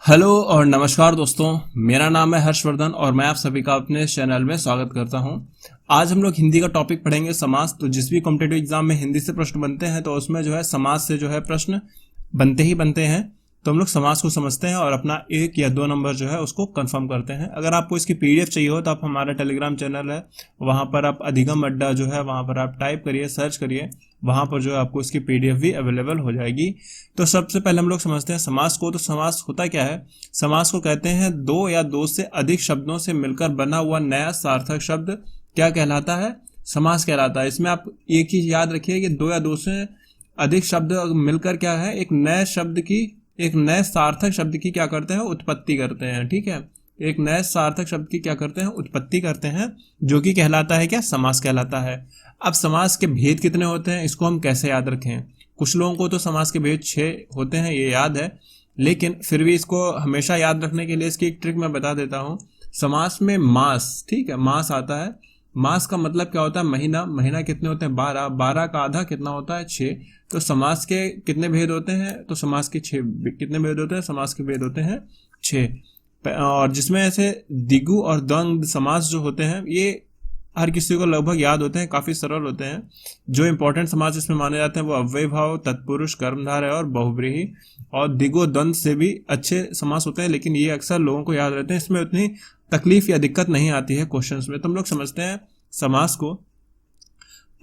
Hello और नमस्कार दोस्तों, मेरा नाम है हर्षवर्धन और मैं आप सभी का अपने चैनल में स्वागत करता हूं। आज हम लोग हिंदी का टॉपिक पढ़ेंगे समास। तो जिस भी कॉम्पिटिटिव एग्जाम में हिंदी से प्रश्न बनते हैं तो उसमें जो है समास से जो है प्रश्न बनते ही बनते हैं। तो हम लोग समास को समझते हैं और अपना 1 या 2 नंबर जो है उसको कंफर्म करते हैं। अगर आपको इसकी पीडीएफ चाहिए हो तो आप हमारा टेलीग्राम चैनल है, वहां पर आप अधिगम अड्डा जो है वहां पर आप टाइप करिए, सर्च करिए, वहां पर जो है आपको इसकी पीडीएफ भी अवेलेबल हो जाएगी। तो सबसे पहले हम लोग समझते हैं समास को। तो समास होता क्या है? समास को कहते हैं 2 या 2 से अधिक शब्दों से मिलकर बना हुआ नया सार्थक शब्द क्या कहलाता है? समास कहलाता है। इसमें आप एक चीज याद रखिए कि 2 या 2 से अधिक शब्द मिलकर क्या है, एक नए सार्थक शब्द की क्या करते हैं, उत्पत्ति करते हैं। ठीक है, एक नए सार्थक शब्द की क्या करते हैं, उत्पत्ति करते हैं, जो कि कहलाता है क्या? समास कहलाता है। अब समास के भेद कितने होते हैं, इसको हम कैसे याद रखें? कुछ लोगों को तो समास के भेद 6 होते हैं, ये याद है, लेकिन फिर भी इसको हमेशा याद रखने के लिए इसकी एक ट्रिक मैं बता देता हूं। समास में मास, ठीक है, मास आता है। मास का मतलब क्या होता है? महीना। महीना कितने होते हैं? 12। 12 का आधा कितना होता है? 6। तो समास के कितने भेद होते हैं? तो समास के 6 कितने भेद होते हैं? समास के भेद होते हैं 6। और जिसमें ऐसे द्विगु और द्वंद्व समास जो होते हैं ये हर किसी को लगभग याद होते हैं, काफी सरल होते हैं। जो इंपॉर्टेंट समास इसमें माने जाते हैं वो अव्यय भाव, तत्पुरुष, कर्मधारय और बहुव्रीहि और द्विगु द्वंद्व से भी अच्छे समास होते हैं, लेकिन ये अक्सर लोगों को याद रहते हैं। इसमें उतनी तकलीफ या दिक्कत नहीं आती है क्वेश्चंस में। तो हम लोग समझते हैं समास को।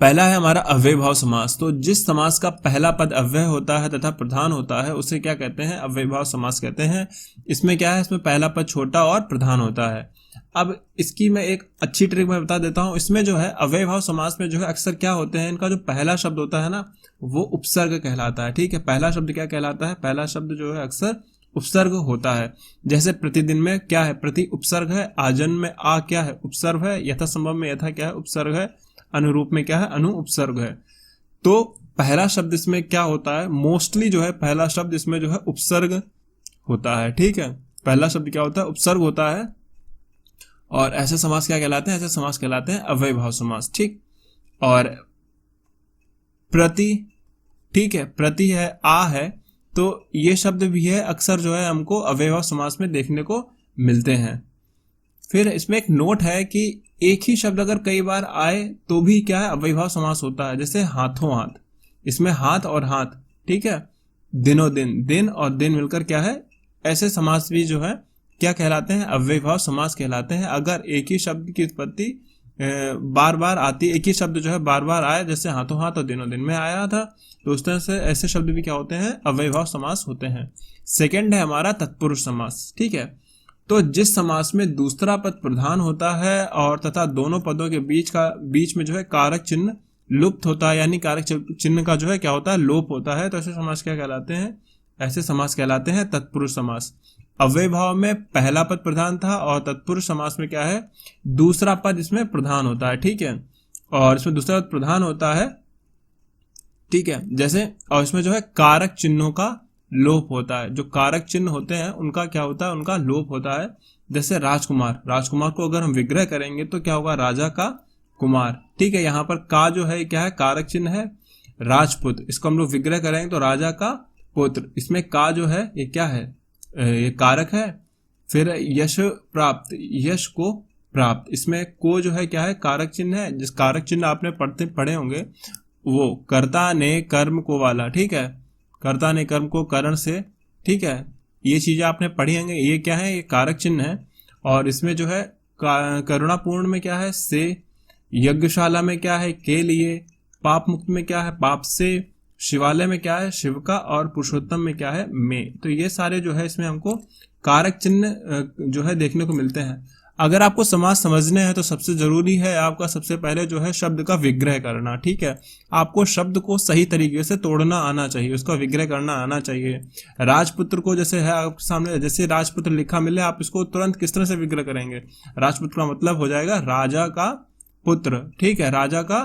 पहला है हमारा अव्यय भाव समास। तो जिस समास का पहला पद अव्यय होता है तथा प्रधान होता है उसे क्या कहते हैं? अव्यय भाव समास कहते हैं। इसमें क्या है, इसमें पहला पद छोटा और प्रधान होता है। अब इसकी मैं एक अच्छी ट्रिक मैं बता देता हूं। इसमें जो है अव्यय भाव समास में जो है अक्सर क्या होते हैं, इनका जो पहला शब्द होता है ना वो उपसर्ग कहलाता है। ठीक है, पहला शब्द क्या कहलाता है? पहला शब्द जो है अक्सर उपसर्ग होता है। जैसे प्रतिदिन में क्या है? प्रति उपसर्ग है। आजन में आ क्या है? उपसर्ग है। यथासंभव में यथा क्या है? उपसर्ग है। अनुरूप में क्या है? अनु उपसर्ग है। तो पहला शब्द इसमें क्या होता है? मोस्टली जो है पहला शब्द इसमें जो है उपसर्ग होता है। ठीक है, पहला शब्द क्या होता है? उपसर्ग होता है। और ऐसे समास क्या कहलाते हैं? ऐसे समास कहलाते हैं अव्यय भाव समास। ठीक, और प्रति, ठीक है, प्रति है, आ है, तो ये शब्द भी है, अक्सर जो है हमको अव्यय भाव समास में देखने को मिलते हैं। फिर इसमें एक नोट है कि एक ही शब्द अगर कई बार आए तो भी क्या है? अव्यय भाव समास होता है। जैसे हाथों हाथ, इसमें हाथ और हाथ, ठीक है, दिनों दिन, दिन और दिन मिलकर क्या है? ऐसे समास भी जो है क्या कहलाते हैं? अव्यय भाव समास कहलाते हैं। अगर एक ही शब्द की उत्पत्ति बार बार आती, एक ही शब्द जो है बार बार आया, जैसे हाथों हाथ और दिनों दिन में आया था, तो उस तरह से ऐसे शब्द भी क्या होते हैं? अव्यय भाव समास होते हैं। सेकंड है हमारा तत्पुरुष समास। ठीक है, तो जिस समास में दूसरा पद प्रधान होता है और तथा दोनों पदों के बीच में जो है कारक चिन्ह लुप्त होता है, यानी कारक चिन्ह का जो है क्या होता है? लोप होता है, तो ऐसे समास क्या कहलाते हैं? ऐसे समास कहलाते हैं तत्पुरुष समास। अव्यय भाव में पहला पद प्रधान था और तत्पुरुष समास में क्या है? दूसरा पद इसमें प्रधान होता है। ठीक है, और इसमें दूसरा पद प्रधान होता है, ठीक है, जैसे, और इसमें जो है कारक चिन्हों का लोप होता है। जो कारक चिन्ह होते हैं उनका क्या होता है? उनका लोप होता है। जैसे राजकुमार, राजकुमार को अगर हम विग्रह करेंगे तो क्या होगा? राजा का कुमार। ठीक है, यहाँ पर का जो है क्या है? कारक चिन्ह है। राजपुत्र, इसको हम लोग विग्रह करेंगे तो राजा का पुत्र, इसमें का जो है ये क्या है? ये कारक है। फिर यश प्राप्त, यश को प्राप्त, इसमें को जो है क्या है? कारक चिन्ह है। जिस कारक चिन्ह आपने पढ़े होंगे वो कर्ता ने कर्म को वाला, ठीक है, कर्ता ने कर्म को करण से, ठीक है, ये चीजें आपने पढ़ी होंगे। ये क्या है? ये कारक चिन्ह है। और इसमें जो है करुणापूर्ण में क्या है? से, यज्ञशाला में क्या है? के लिए, पाप मुक्त में क्या है? पाप से, शिवालय में क्या है? शिव का, और पुरुषोत्तम में क्या है? में। तो ये सारे जो है इसमें हमको कारक चिन्ह जो है देखने को मिलते हैं। अगर आपको समास समझने हैं तो सबसे जरूरी है आपका सबसे पहले जो है शब्द का विग्रह करना। ठीक है, आपको शब्द को सही तरीके से तोड़ना आना चाहिए, उसका विग्रह करना आना चाहिए। राजपुत्र को जैसे है आपके सामने, जैसे राजपुत्र लिखा मिले, आप इसको तुरंत किस तरह से विग्रह करेंगे? राजपुत्र का मतलब हो जाएगा राजा का पुत्र। ठीक है, राजा का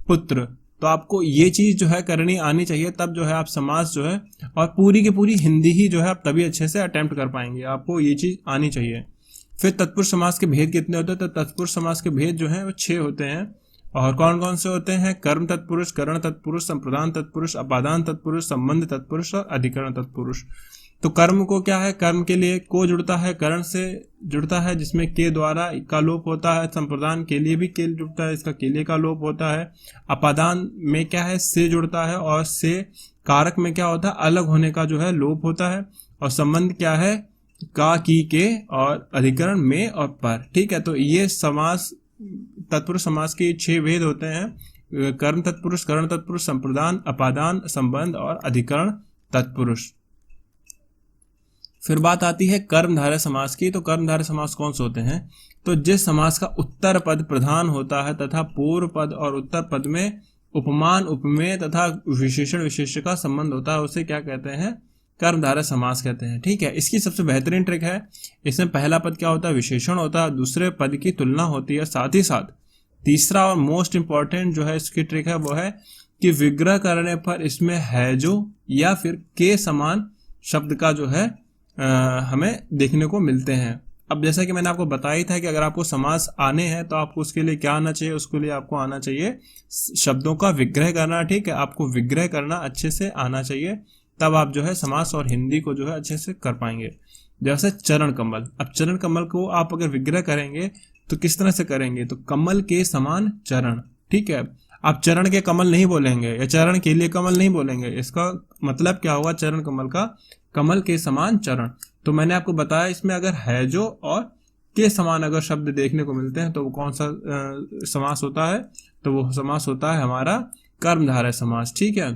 पुत्र। तो आपको ये चीज जो है करनी आनी चाहिए, तब जो है आप समास जो है, और पूरी की पूरी हिंदी ही जो है आप तभी अच्छे से अटेम्प्ट कर पाएंगे। आपको ये चीज आनी चाहिए। फिर तत्पुरुष समास के भेद कितने होते हैं? तो तत्पुरुष समास के भेद जो है वो 6 होते हैं। और कौन कौन से होते हैं? कर्म तत्पुरुष, करण तत्पुरुष, संप्रदान तत्पुरुष, अपादान तत्पुरुष, संबंध तत्पुरुष और अधिकरण तत्पुरुष। तो कर्म को क्या है? कर्म के लिए को जुड़ता है, करण से जुड़ता है जिसमें के द्वारा का लोप होता है, संप्रदान के लिए भी के जुड़ता है, इसका के लिए का लोप होता है। अपादान में क्या है? से जुड़ता है, और से कारक में क्या होता है? अलग होने का जो है लोप होता है। और संबंध क्या है? का, की, के, और अधिकरण में और पर। ठीक है, तो ये समास तत्पुरुष समास के 6 भेद होते हैं: कर्म तत्पुरुष, करण तत्पुरुष, संप्रदान, अपादान, संबंध और अधिकरण तत्पुरुष। फिर बात आती है कर्मधारय समास की। तो कर्मधारय समास कौन से होते हैं? तो जिस समास का उत्तर पद प्रधान होता है तथा पूर्व पद और उत्तर पद में उपमान, उपमेय तथा विशेषण विशेष्य का संबंध होता है, उसे क्या कहते हैं? कर्मधारय समास कहते हैं। ठीक है, इसकी सबसे बेहतरीन ट्रिक है, इसमें पहला पद क्या होता है? विशेषण होता है, दूसरे पद की तुलना होती है, साथ ही साथ तीसरा और मोस्ट इंपॉर्टेंट जो है इसकी ट्रिक है वो है कि विग्रह करने पर इसमें है जो या फिर के समान शब्द का जो है हमें देखने को मिलते हैं। अब जैसा कि मैंने आपको बताया था कि अगर आपको समास आने हैं तो आपको उसके लिए क्या आना चाहिए? उसके लिए आपको आना चाहिए शब्दों का विग्रह करना। ठीक है, आपको विग्रह करना अच्छे से आना चाहिए, तब आप जो है समास और हिंदी को जो है अच्छे से कर पाएंगे। जैसे चरण कमल, अब चरण कमल को आप अगर विग्रह करेंगे तो किस तरह से करेंगे? तो कमल के समान चरण। ठीक है, आप चरण के कमल नहीं बोलेंगे या चरण के लिए कमल नहीं बोलेंगे, इसका मतलब क्या होगा? चरण कमल का कमल के समान चरण। तो मैंने आपको बताया इसमें अगर है जो और के समान अगर शब्द देखने को मिलते हैं तो वो कौन सा समास होता है? तो वो समास होता है हमारा कर्मधारय समास। ठीक है,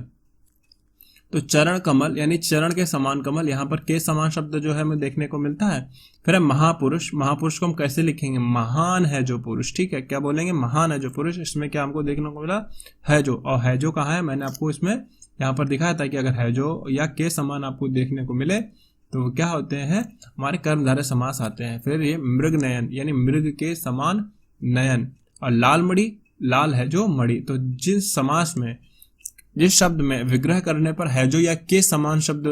तो चरण कमल यानी चरण के समान कमल, यहाँ पर के समान शब्द जो है हमें देखने को मिलता है। फिर है महापुरुष। महापुरुष को हम कैसे लिखेंगे? महान है जो पुरुष। ठीक है, क्या बोलेंगे? महान है जो पुरुष। इसमें क्या हमको देखने को मिला? है जो। और है जो कहाँ है? मैंने आपको इसमें यहाँ पर दिखाया था कि अगर है जो या के समान आपको देखने को मिले तो क्या होते हैं? हमारे कर्मधारय समास आते हैं। फिर ये मृग नयन यानी मृग के समान नयन। और लाल मणि, लाल है जो मणि। तो जिस समास में जिस शब्द में विग्रह करने पर है जो या के समान शब्द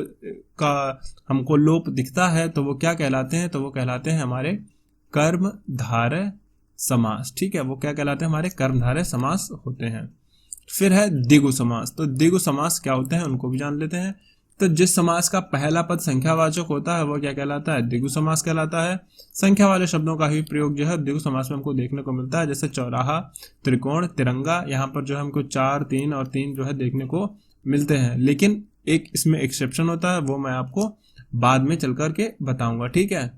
का हमको लोप दिखता है तो वो क्या कहलाते हैं? तो वो कहलाते हैं हमारे कर्मधारय समास। ठीक है, वो क्या कहलाते हैं? हमारे कर्मधारय समास होते हैं। फिर है द्विगु समास। तो द्विगु समास क्या होते हैं उनको भी जान लेते हैं। तो जिस समास का पहला पद संख्यावाचक होता है वो क्या कहलाता है? द्विगु समास कहलाता है। संख्या वाले शब्दों का ही प्रयोग जो है द्विगु समास में हमको देखने को मिलता है, जैसे चौराहा, त्रिकोण, तिरंगा। यहाँ पर जो है हमको 4, 3 और 3 जो है देखने को मिलते हैं, लेकिन एक इसमें एक्सेप्शन होता है, वो मैं आपको बाद में चल करके बताऊंगा। ठीक है,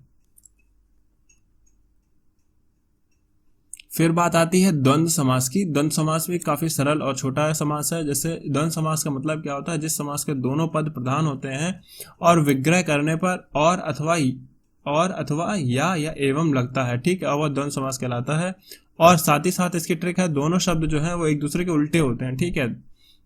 फिर बात आती है द्वंद्व समास की। द्वंद्व समास भी काफी सरल और छोटा समास है। जैसे द्वंद्व समास का मतलब क्या होता है? जिस समास के दोनों पद प्रधान होते हैं और विग्रह करने पर और अथवा या एवं लगता है। ठीक है, और वह द्वंद्व समास कहलाता है। और साथ ही साथ इसकी ट्रिक है, दोनों शब्द जो है वो एक दूसरे के उल्टे होते हैं। ठीक है,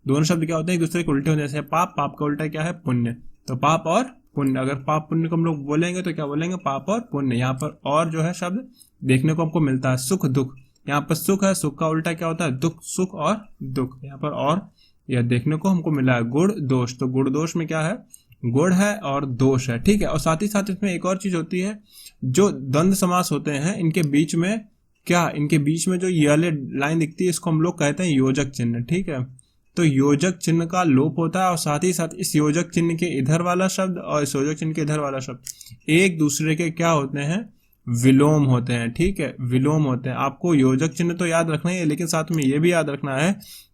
दोनों शब्द क्या होते हैं? एक दूसरे के उल्टे होते हैं। जैसे पाप, पाप का उल्टा क्या है? पुण्य। तो पाप और पुण्य, अगर पाप पुण्य को हम लोग बोलेंगे तो क्या बोलेंगे? पाप और पुण्य। यहाँ पर और जो है शब्द देखने को हमको मिलता है। सुख, दुख। यहाँ पर सुख है, सुख का उल्टा क्या होता है? दुख। सुख और दुख, यहाँ पर और यह देखने को हमको मिला है। गुण, दोष। तो गुण दोष में क्या है? गुण है और दोष है। ठीक है, और साथ ही साथ इसमें एक और चीज होती है, जो द्वंद्व समास होते हैं इनके बीच में क्या, इनके बीच में जो ये वाले लाइन दिखती है इसको हम लोग कहते हैं योजक चिन्ह। ठीक है, तो योजक चिन्ह का लोप होता है और साथ ही साथ इस योजक चिन्ह के इधर वाला शब्द और इस योजक चिन्ह के इधर वाला शब्द एक दूसरे के क्या होते हैं? विलोम होते हैं। ठीक है, विलोम होते हैं। आपको योजक चिन्ह तो याद रखना ही है, लेकिन साथ में ये भी याद रखना है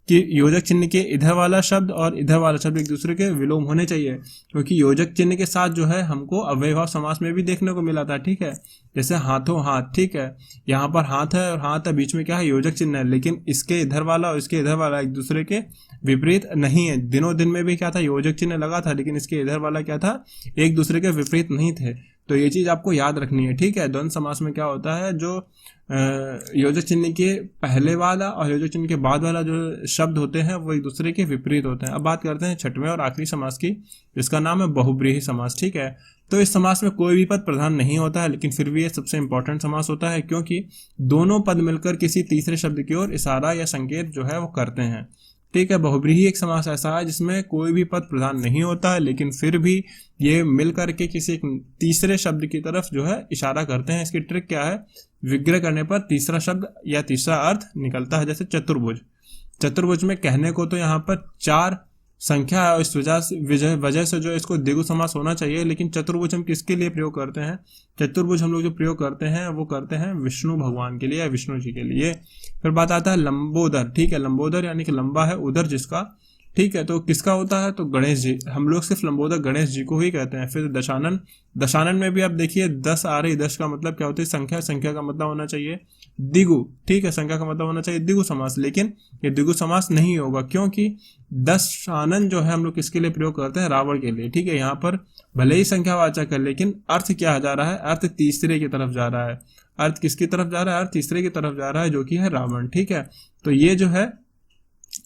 कि योजक चिन्ह के इधर वाला शब्द और इधर वाला शब्द एक दूसरे के विलोम होने चाहिए, क्योंकि योजक चिन्ह के साथ जो है हमको अव्ययभाव समास में भी देखने को मिला था। ठीक है, जैसे हाथों हाथ। ठीक है, यहाँ पर हाथ है और हाथ है, बीच में क्या है? योजक चिन्ह है, लेकिन इसके इधर वाला और इसके इधर वाला एक दूसरे के विपरीत नहीं है। दिनों दिन में भी क्या था? योजक चिन्ह लगा था, लेकिन इसके इधर वाला क्या था? एक दूसरे के विपरीत नहीं थे। तो ये चीज आपको याद रखनी है। ठीक है, द्वंद्व समास में क्या होता है? जो योजक चिन्ह के पहले वाला और योजक चिन्ह के बाद वाला जो शब्द होते हैं वो एक दूसरे के विपरीत होते हैं। अब बात करते हैं छठवें और आखिरी समास की, जिसका नाम है बहुब्रीहि समास। ठीक है, तो इस समास में कोई भी पद प्रधान नहीं होता है, लेकिन फिर भी ये सबसे इंपॉर्टेंट समास होता है, क्योंकि दोनों पद मिलकर किसी तीसरे शब्द की ओर इशारा या संकेत जो है वो करते हैं। ठीक है। बहुब्रीही एक समास ऐसा है जिसमें कोई भी पद प्रधान नहीं होता है, लेकिन फिर भी ये मिल करके किसी एक तीसरे शब्द की तरफ जो है इशारा करते हैं। इसकी ट्रिक क्या है, विग्रह करने पर तीसरा शब्द या तीसरा अर्थ निकलता है। जैसे चतुर्भुज, चतुर्भुज में कहने को तो यहाँ पर 4 संख्या है, इस वजह से जो इसको द्विगु समास होना चाहिए, लेकिन चतुर्भुज हम किसके लिए प्रयोग करते हैं, चतुर्भुज हम लोग जो प्रयोग करते हैं वो करते हैं विष्णु भगवान के लिए या विष्णु जी के लिए। फिर बात आता है लंबोदर, ठीक है। लंबोदर यानी कि लंबा है उदर जिसका, ठीक है, तो किसका होता है, तो गणेश जी। हम लोग सिर्फ लंबोदर गणेश जी को ही कहते हैं। फिर दशानन, दशानन में भी आप देखिए 10 आ रही, 10 का मतलब क्या होता है, संख्या, संख्या का मतलब होना चाहिए द्विगु, ठीक है, संख्या का मतलब होना चाहिए द्विगु समास, लेकिन ये द्विगु समास नहीं होगा क्योंकि दशानन जो है हम लोग किसके लिए प्रयोग करते हैं, रावण के लिए, ठीक है। यहाँ पर भले ही संख्यावाचक है लेकिन अर्थ क्या जा रहा है, अर्थ तीसरे की तरफ जा रहा है। अर्थ किसकी तरफ जा रहा है, अर्थ तीसरे की तरफ जा रहा है जो कि है रावण, ठीक है। तो ये जो है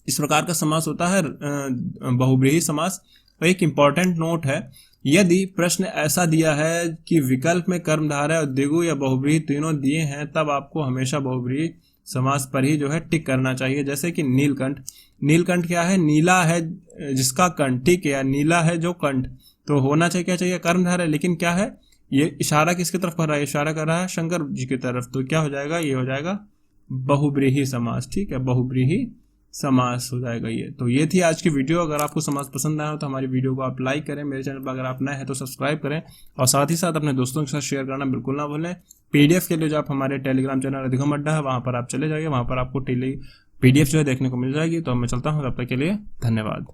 इस प्रकार का समास होता है बहुब्रीही समास। और एक इंपॉर्टेंट नोट है, यदि प्रश्न ऐसा दिया है कि विकल्प में कर्मधारय और द्विगु या बहुब्रीही तीनों दिए हैं, तब आपको हमेशा बहुब्रीही समास पर ही जो है टिक करना चाहिए। जैसे कि नीलकंठ, नीलकंठ क्या है, नीला है जिसका कंठ, ठीक है, या नीला है जो कंठ, तो होना चाहिए क्या चाहिए, कर्मधारय, लेकिन क्या है, ये इशारा किसकी तरफ कर रहा है, इशारा कर रहा है शंकर जी की तरफ, तो क्या हो जाएगा, ये हो जाएगा बहुब्रीही समास, ठीक है, बहुब्रीही समास हो जाएगा ये। तो ये थी आज की वीडियो। अगर आपको समास पसंद आया हो तो हमारी वीडियो को आप लाइक करें, मेरे चैनल पर अगर आप नए हैं तो सब्सक्राइब करें, और साथ ही साथ अपने दोस्तों के साथ शेयर करना बिल्कुल ना भूलें। पीडीएफ के लिए जो आप हमारे टेलीग्राम चैनल अधिगम अड्डा है वहाँ पर आप चले जाइए, वहाँ पर आपको पीडीएफ जो है देखने को मिल जाएगी। तो मैं चलता हूँ, तब तक के लिए धन्यवाद।